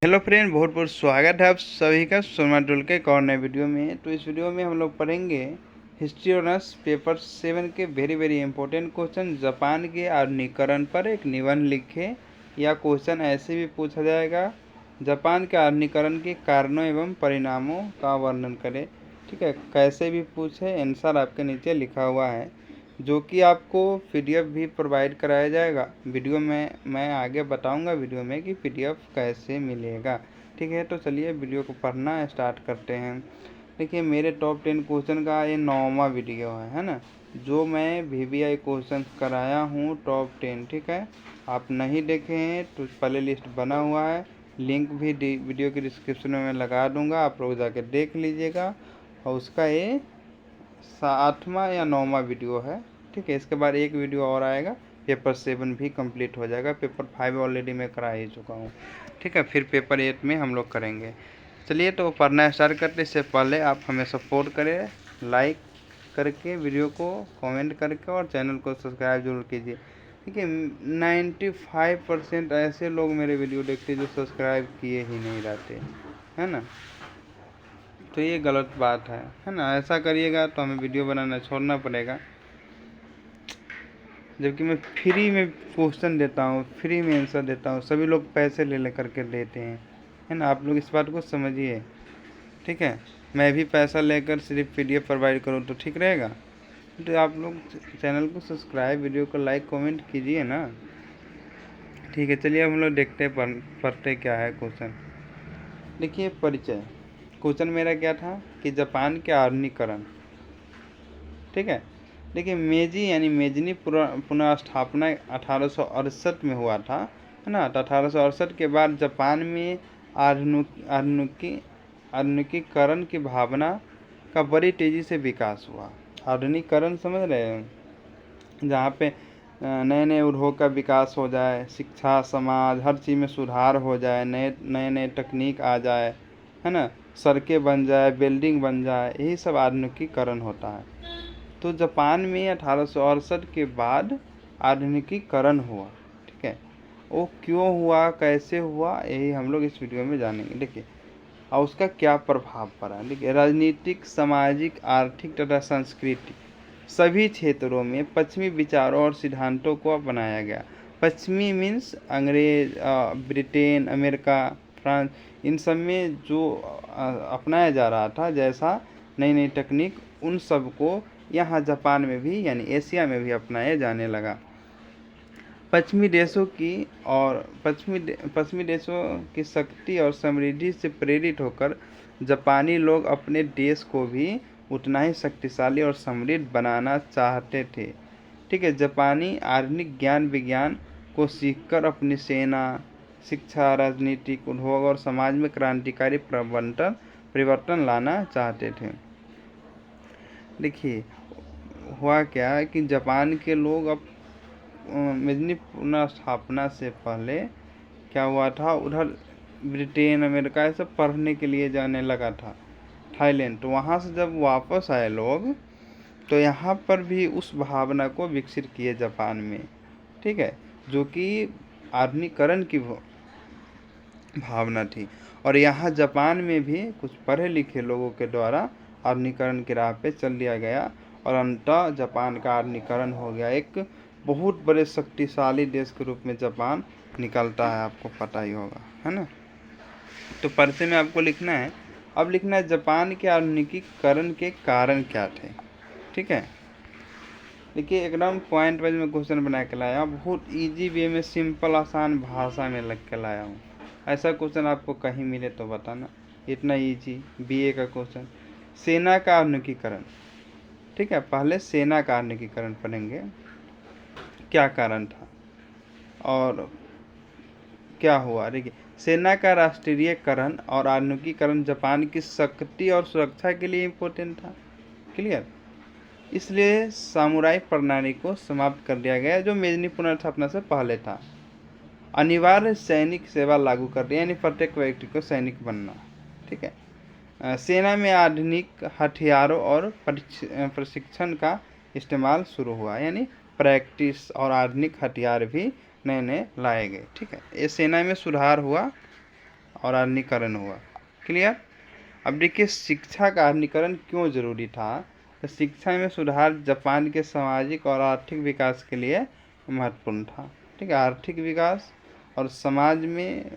Hello friend, बहुत बहुत स्वागत है आप सभी का सोमा टूल के एक और नए वीडियो में। तो इस वीडियो में हम लोग पढ़ेंगे हिस्ट्री ऑनर्स पेपर 7 के वेरी इंपॉर्टेंट क्वेश्चन। जापान के आधुनिकीकरण पर एक निबंध लिखे, या क्वेश्चन ऐसे भी पूछा जाएगा, जापान के आधुनिकीकरण के कारणों एवं परिणामों का वर्णन करें। ठीक है, कैसे भी पूछे, आंसर आपके नीचे लिखा हुआ है, जो कि आपको पीडीएफ भी प्रोवाइड कराया जाएगा। वीडियो में मैं आगे बताऊंगा वीडियो में कि पीडीएफ कैसे मिलेगा। ठीक है, तो चलिए वीडियो को पढ़ना स्टार्ट करते हैं। देखिए, मेरे टॉप 10 क्वेश्चन का ये 9वां वीडियो है ना, जो मैं वीवीआई क्वेश्चन कराया हूँ टॉप 10। ठीक है, आप नहीं देखे हैं तो प्ले लिस्ट बना हुआ है, लिंक भी वीडियो के डिस्क्रिप्शन में मैं लगा दूंगा, आप लोग जाके देख लीजिएगा। और उसका ये 8वां या 9वां वीडियो है। ठीक है, इसके बाद एक वीडियो और आएगा, पेपर 7 भी कंप्लीट हो जाएगा। पेपर 5 ऑलरेडी मैं करा ही चुका हूँ। ठीक है, फिर पेपर 8 में हम लोग करेंगे। चलिए तो पढ़ना स्टार्ट करते। इससे पहले आप हमें सपोर्ट करें, लाइक करके वीडियो को, कमेंट करके, और चैनल को सब्सक्राइब जरूर कीजिए। ठीक है, 95% ऐसे लोग मेरे वीडियो देखते हैं जो सब्सक्राइब किए ही नहीं रहते, है ना। तो ये गलत बात है ना। ऐसा करिएगा तो हमें वीडियो बनाना छोड़ना पड़ेगा, जबकि मैं फ्री में क्वेश्चन देता हूँ, फ्री में आंसर देता हूँ। सभी लोग पैसे ले करके देते हैं, है ना। आप लोग इस बात को समझिए। ठीक है, मैं भी पैसा लेकर सिर्फ पीडीएफ प्रोवाइड करूँ तो ठीक रहेगा? तो आप लोग चैनल को सब्सक्राइब, वीडियो को लाइक कमेंट कीजिए ना। ठीक है, चलिए हम लोग देखते हैं पढ़ते क्या है क्वेश्चन। देखिए, परिचय। क्वेश्चन मेरा क्या था कि जापान के आधुनिकीकरण। ठीक है, देखिए, मेजी यानी मेजनी पुनः स्थापना 1868 में हुआ था, है ना। तो 1868 के बाद जापान में आधुनिकीकरण की भावना का बड़ी तेज़ी से विकास हुआ। आधुनिकीकरण समझ रहे हैं, जहाँ पे नए नए उद्योग का विकास हो जाए, शिक्षा, समाज, हर चीज़ में सुधार हो जाए, नए नए तकनीक आ जाए, है ना, सड़कें बन जाए, बिल्डिंग बन जाए, यही सब आधुनिकीकरण होता है। तो जापान में 1868 के बाद आधुनिकीकरण हुआ। ठीक है, वो क्यों हुआ, कैसे हुआ, यही हम लोग इस वीडियो में जानेंगे। देखिए, और उसका क्या प्रभाव पड़ा। देखिए, राजनीतिक, सामाजिक, आर्थिक तथा सांस्कृतिक सभी क्षेत्रों में पश्चिमी विचारों और सिद्धांतों को अपनाया गया। पश्चिमी मीन्स अंग्रेज, ब्रिटेन, अमेरिका, फ्रांस, इन सब में जो अपनाया जा रहा था, जैसा नई नई तकनीक, उन सब को यहाँ जापान में भी यानी एशिया में भी अपनाया जाने लगा। पश्चिमी देशों की शक्ति और समृद्धि से प्रेरित होकर जापानी लोग अपने देश को भी उतना ही शक्तिशाली और समृद्ध बनाना चाहते थे। ठीक है, जापानी आधुनिक ज्ञान विज्ञान को सीखकर अपनी सेना, शिक्षा, राजनीतिक, उद्योग और समाज में क्रांतिकारी परिवर्तन लाना चाहते थे। देखिए, हुआ क्या कि जापान के लोग अब मेजनी पुनर्स्थापना से पहले क्या हुआ था, उधर ब्रिटेन, अमेरिका, ये सब पढ़ने के लिए जाने लगा था, थाईलैंड। तो वहाँ से जब वापस आए लोग, तो यहाँ पर भी उस भावना को विकसित किए जापान में। ठीक है, जो कि आधुनिकीकरण की भावना थी। और यहाँ जापान में भी कुछ पढ़े लिखे लोगों के द्वारा आधुनिकीकरण की राह पे चल दिया गया, और अंततः जापान का आधुनिकीकरण हो गया। एक बहुत बड़े शक्तिशाली देश के रूप में जापान निकलता है, आपको पता ही होगा, है ना। तो परिचय में आपको लिखना है, अब लिखना है जापान के आधुनिकीकरण के कारण क्या थे। ठीक है, देखिए, एकदम पॉइंट वाइज में क्वेश्चन बना के लाया हूँ, बहुत इजी वे में, सिंपल आसान भाषा में लिख के लाया हूँ। ऐसा क्वेश्चन आपको कहीं मिले तो बताना, इतना इजी बीए का क्वेश्चन। सेना का आधुनिकीकरण। ठीक है, पहले सेना का आधुनिकीकरण पढ़ेंगे, क्या कारण था और क्या हुआ। देखिए, सेना का राष्ट्रीयकरण और आधुनिकीकरण जापान की शक्ति और सुरक्षा के लिए इम्पोर्टेंट था। क्लियर, इसलिए सामुराई प्रणाली को समाप्त कर दिया गया, जो मेजनी पुनर्स्थापना से पहले था। अनिवार्य सैनिक सेवा लागू कर दिया, यानी प्रत्येक व्यक्ति को सैनिक बनना। ठीक है, सेना में आधुनिक हथियारों और प्रशिक्षण का इस्तेमाल शुरू हुआ, यानी प्रैक्टिस और आधुनिक हथियार भी नए नए लाए गए। ठीक है, ये सेना में सुधार हुआ और आधुनिकीकरण हुआ। क्लियर। अब देखिए शिक्षा का आधुनिकीकरण क्यों जरूरी था। तो शिक्षा में सुधार जापान के सामाजिक और आर्थिक विकास के लिए महत्वपूर्ण था। ठीक है, आर्थिक विकास और समाज में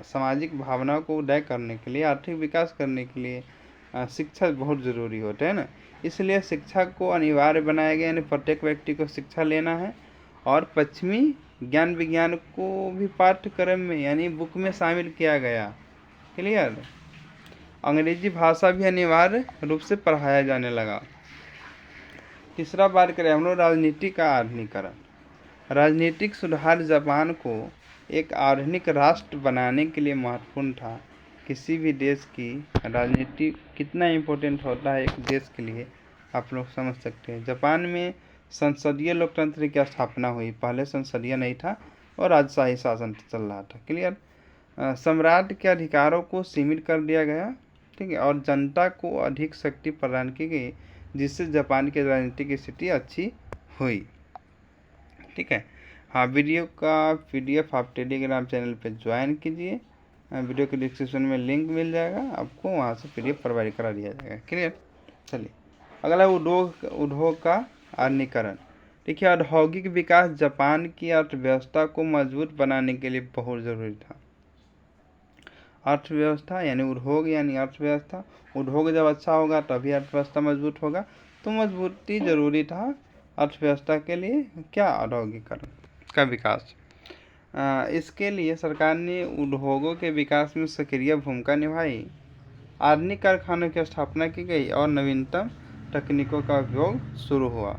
सामाजिक भावनाओं को उदय करने के लिए, आर्थिक विकास करने के लिए शिक्षा बहुत ज़रूरी होता है ना। इसलिए शिक्षा को अनिवार्य बनाया गया, यानी प्रत्येक व्यक्ति को शिक्षा लेना है। और पश्चिमी ज्ञान विज्ञान को भी पाठ्यक्रम में यानी बुक में शामिल किया गया। क्लियर। अंग्रेजी भाषा भी अनिवार्य रूप से पढ़ाया जाने लगा। तीसरा बात करें हम लोग राजनीति का आधुनिकीकरण। राजनीतिक सुधार जापान को एक आधुनिक राष्ट्र बनाने के लिए महत्वपूर्ण था। किसी भी देश की राजनीति कितना इम्पोर्टेंट होता है एक देश के लिए आप लोग समझ सकते हैं। जापान में संसदीय लोकतंत्र की स्थापना हुई। पहले संसदीय नहीं था और राजशाही शासन चल रहा था। क्लियर। सम्राट के अधिकारों को सीमित कर दिया गया। ठीक है, और जनता को अधिक शक्ति प्रदान की गई, जिससे जापान की राजनीतिक स्थिति अच्छी हुई। ठीक है। हाँ, वीडियो का PDF आप टेलीग्राम चैनल पे ज्वाइन कीजिए। वीडियो के डिस्क्रिप्शन में लिंक मिल जाएगा, आपको वहाँ से PDF प्रोवाइड करा दिया जाएगा। क्लियर। चलिए अगला उद्योग का आधुनिकीकरण। देखिए औद्योगिक विकास जापान की अर्थव्यवस्था को मजबूत बनाने के लिए बहुत ज़रूरी था। अर्थव्यवस्था यानी उद्योग यानी अर्थव्यवस्था। उद्योग जब अच्छा होगा तभी अर्थव्यवस्था मजबूत होगा, तो मजबूती जरूरी था अर्थव्यवस्था के लिए। क्या औद्योगिकरण का विकास। इसके लिए सरकार ने उद्योगों के विकास में सक्रिय भूमिका निभाई। आधुनिक कारखानों की स्थापना की गई और नवीनतम तकनीकों का उपयोग शुरू हुआ।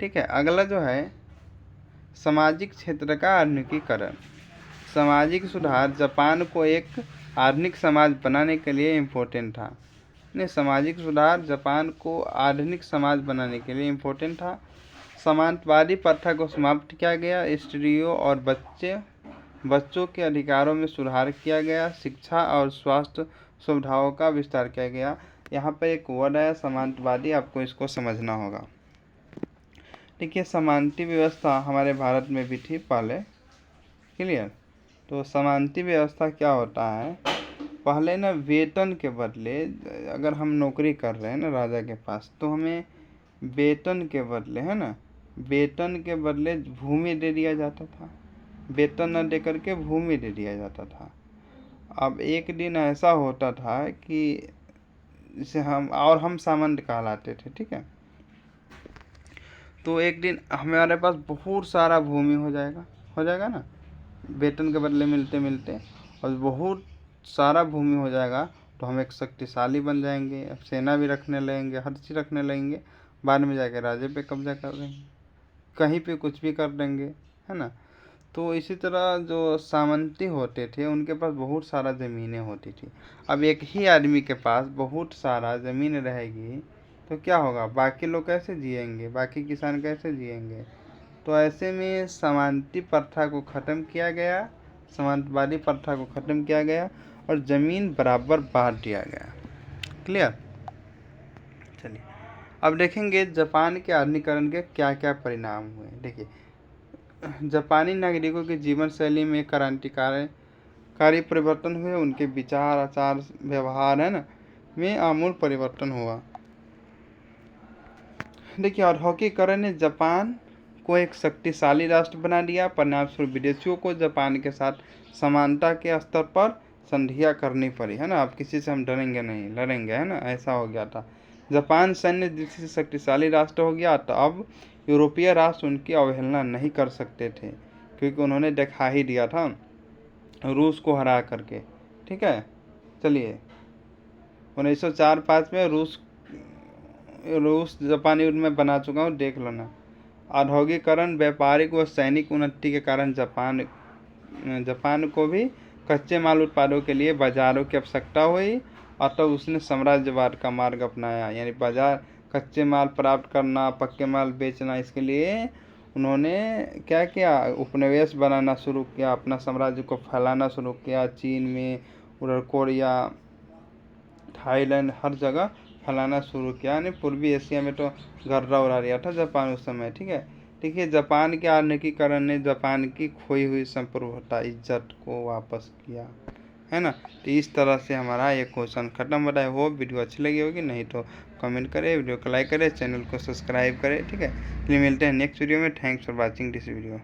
ठीक है, अगला जो है सामाजिक क्षेत्र का आधुनिकीकरण। सामाजिक सुधार जापान को एक आधुनिक समाज बनाने के लिए इम्पोर्टेंट था। नहीं, सामाजिक सुधार जापान को आधुनिक समाज बनाने के लिए इम्पोर्टेंट था। समानतावादी प्रथा को समाप्त किया गया। स्त्रियों और बच्चों के अधिकारों में सुधार किया गया। शिक्षा और स्वास्थ्य सुविधाओं का विस्तार किया गया। यहाँ पर एक वर्ड आया समानतावादी, आपको इसको समझना होगा। देखिए समानता व्यवस्था हमारे भारत में भी थी पहले। क्लियर। तो समानता व्यवस्था क्या होता है, पहले ना वेतन के बदले, अगर हम नौकरी कर रहे हैं ना राजा के पास, तो हमें वेतन के बदले, है ना, वेतन के बदले भूमि दे दिया जाता था। वेतन न दे करके भूमि दे दिया जाता था। अब एक दिन ऐसा होता था कि जिसे हम सामंत कहलाते थे। ठीक है, तो एक दिन हमारे पास बहुत सारा भूमि हो जाएगा ना, वेतन के बदले मिलते मिलते, और बहुत सारा भूमि हो जाएगा, तो हम एक शक्तिशाली बन जाएंगे। अब सेना भी रखने लगेंगे, हर चीज़ रखने लगेंगे। बाद में जाके राजे पे कब्जा कर देंगे, कहीं पे कुछ भी कर देंगे, है ना। तो इसी तरह जो सामंती होते थे उनके पास बहुत सारा ज़मीनें होती थी। अब एक ही आदमी के पास बहुत सारा ज़मीन रहेगी तो क्या होगा, बाकी लोग कैसे जिएंगे, बाकी किसान कैसे जिएंगे। तो ऐसे में समानती प्रथा को ख़त्म किया गया, समांतवादी प्रथा को ख़त्म किया गया और ज़मीन बराबर बांट दिया गया। क्लियर। चलिए अब देखेंगे जापान के आधुनिकीकरण के क्या क्या परिणाम हुए। देखिए जापानी नागरिकों की जीवन शैली में क्रांतिकारी परिवर्तन हुए। उनके विचार, आचार, व्यवहार, है ना, में आमूल परिवर्तन हुआ। देखिए औद्योगिकीकरण ने जापान को एक शक्तिशाली राष्ट्र बना दिया। परिणामस्वरूप विदेशियों को जापान के साथ समानता के स्तर पर संधियाँ करनी पड़ी, है ना। अब किसी से हम डरेंगे नहीं, लड़ेंगे, है ना, ऐसा हो गया था। जापान सैन्य दृष्टि से शक्तिशाली राष्ट्र हो गया, तो अब यूरोपीय राष्ट्र उनकी अवहेलना नहीं कर सकते थे, क्योंकि उन्होंने दिखा ही दिया था रूस को हरा करके। ठीक है, चलिए 1904-5 में रूस जापानी युद्ध में बना चुका हूँ, देख लो ना। औद्योगिकीकरण, व्यापारिक व सैनिक उन्नति के कारण जापान को भी कच्चे माल उत्पादों के लिए बाजारों की आवश्यकता हुई, अतः उसने साम्राज्यवाद का मार्ग अपनाया। यानी बाजार, कच्चे माल प्राप्त करना, पक्के माल बेचना, इसके लिए उन्होंने क्या किया, उपनिवेश बनाना शुरू किया, अपना साम्राज्य को फैलाना शुरू किया। चीन में, उधर कोरिया, थाईलैंड, हर जगह फैलाना शुरू किया। यानी पूर्वी एशिया में तो गर्रा उड़ा दिया था जापान उस समय। ठीक है, देखिए, जापान के आधुनिकीकरण ने जापान की खोई हुई संप्रभुता इज्जत को वापस किया, है ना। तो इस तरह से हमारा ये क्वेश्चन खत्म हो रहा है। होप वीडियो अच्छी लगी होगी, नहीं तो कमेंट करें, वीडियो को लाइक करें, चैनल को सब्सक्राइब करें, ठीक है। चलिए मिलते हैं नेक्स्ट वीडियो में। Thanks for watching this video.